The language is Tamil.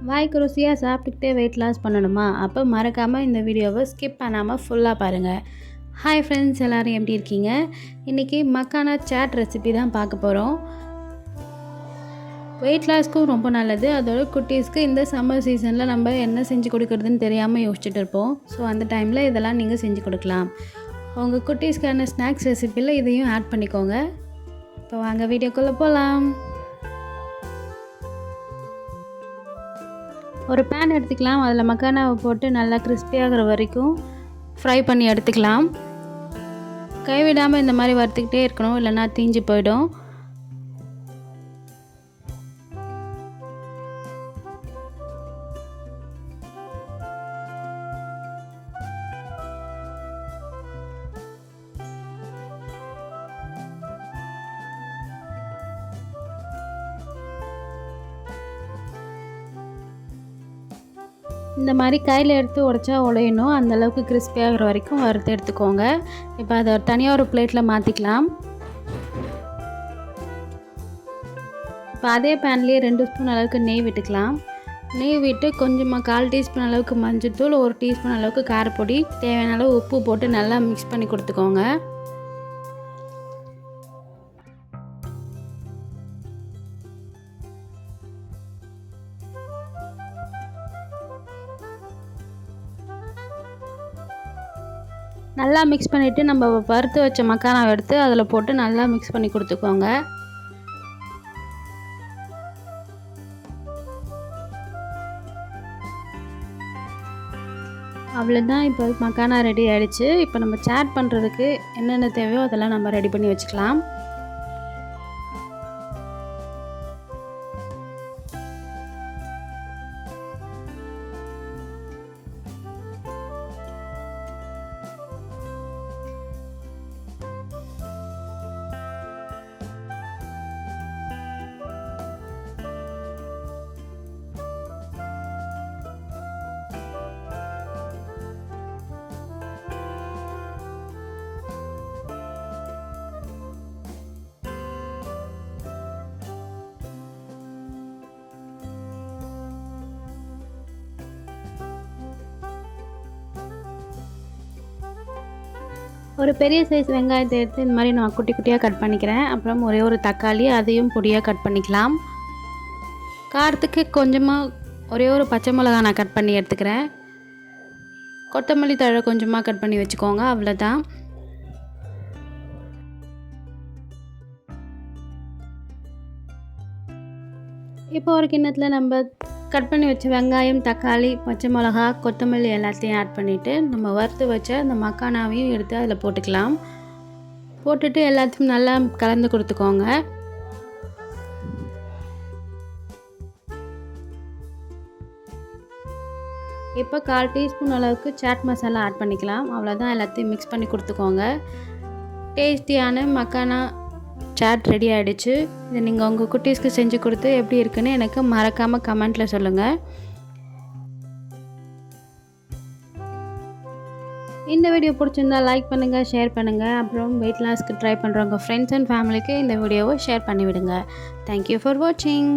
வாய்க்கு ருசியாக சாப்பிட்டுக்கிட்டே வெயிட் லாஸ் பண்ணணுமா? அப்போ மறக்காமல் இந்த வீடியோவை ஸ்கிப் பண்ணாமல் ஃபுல்லாக பாருங்கள். ஹாய் ஃப்ரெண்ட்ஸ், எல்லோரும் எப்படி இருக்கீங்க? இன்றைக்கி மக்கானா சாட் ரெசிபி தான் பார்க்க போகிறோம். வெயிட் லாஸ்க்கும் ரொம்ப நல்லது. அதோட குட்டீஸ்க்கு இந்த சம்மர் சீசனில் நம்ம என்ன செஞ்சு கொடுக்குறதுன்னு தெரியாமல் யோசிச்சுட்டு இருப்போம். ஸோ அந்த டைமில் இதெல்லாம் நீங்கள் செஞ்சு கொடுக்கலாம். உங்கள் குட்டீஸ்க்கான ஸ்நாக்ஸ் ரெசிப்பியில் இதையும் ஆட் பண்ணிக்கோங்க. இப்போ வாங்க வீடியோக்குள்ளே போகலாம். ஒரு பேன் எடுத்துக்கலாம். அதில் மக்கானாவை போட்டு நல்லா கிறிஸ்பியாகிற வரைக்கும் ஃப்ரை பண்ணி எடுத்துக்கலாம். கைவிடாமல் இந்த மாதிரி வறுத்துக்கிட்டே இருக்கணும், இல்லைன்னா தீஞ்சு போயிடும். இந்த மாதிரி கையில் எடுத்து உடைச்சா உடையணும், அந்தளவுக்கு கிறிஸ்பியாகிற வரைக்கும் வறுத்து எடுத்துக்கோங்க. இப்போ அதை தனியாக ஒரு பிளேட்டில் மாற்றிக்கலாம். இப்போ அதே பேன்லேயே 2 ஸ்பூன் அளவுக்கு நெய் விட்டுக்கலாம். நெய் விட்டு கொஞ்சமாக 1/4 டீஸ்பூன் அளவுக்கு மஞ்சள்தூள், 1 டீஸ்பூன் அளவுக்கு காரப்பொடி, தேவையான அளவு உப்பு போட்டு நல்லா மிக்ஸ் பண்ணி கொடுத்துக்கோங்க. நல்லா மிக்ஸ் பண்ணிவிட்டு நம்ம வறுத்து வச்ச மக்கானாவை எடுத்து அதில் போட்டு நல்லா மிக்ஸ் பண்ணி கொடுத்துக்கோங்க. அவ்வளோதான், இப்போ மக்கானா ரெடி ஆகிடுச்சு. இப்போ நம்ம சாட் பண்ணுறதுக்கு என்னென்ன தேவையோ அதெல்லாம் நம்ம ரெடி பண்ணி வச்சுக்கலாம். ஒரு பெரிய சைஸ் வெங்காயத்தை எடுத்து இந்த மாதிரி நான் குட்டி குட்டியாக கட் பண்ணிக்கிறேன். அப்புறம் ஒரே ஒரு தக்காளி, அதையும் பொடியாக கட் பண்ணிக்கலாம். காரத்துக்கு கொஞ்சமாக ஒரே ஒரு பச்சை மிளகா நான் கட் பண்ணி எடுத்துக்கிறேன். கொத்தமல்லி தழை கொஞ்சமாக கட் பண்ணி வச்சுக்கோங்க. அவ்வளோதான். இப்போ ஒரு கிண்ணத்தில் நம்ம கட் பண்ணி வச்ச வெங்காயம், தக்காளி, பச்சை மிளகா, கொத்தமல்லி எல்லாத்தையும் ஆட் பண்ணிவிட்டு நம்ம வறுத்து வச்ச அந்த மக்கானாவையும் எடுத்து அதில் போட்டுக்கலாம். போட்டுட்டு எல்லாத்தையும் நல்லா கலந்து கொடுத்துக்கோங்க. இப்போ 1/4 டீஸ்பூன் அளவுக்கு சாட் மசாலா ஆட் பண்ணிக்கலாம். அவ்வளோதான், எல்லாத்தையும் மிக்ஸ் பண்ணி கொடுத்துக்கோங்க. டேஸ்டியான மக்கானா சாட் ரெடி ஆகிடுச்சு. இதை நீங்கள் உங்கள் குட்டீஸ்க்கு செஞ்சு கொடுத்து எப்படி இருக்குன்னு எனக்கு மறக்காமல் கமெண்ட்டில் சொல்லுங்கள். இந்த வீடியோ பிடிச்சிருந்தா லைக் பண்ணுங்கள், ஷேர் பண்ணுங்கள். அப்புறம் வெயிட் லாஸ்க்கு ட்ரை பண்ணுறவங்க ஃப்ரெண்ட்ஸ் அண்ட் ஃபேமிலிக்கு இந்த வீடியோவை ஷேர் பண்ணிவிடுங்க. தேங்க்யூ ஃபார் வாட்சிங்.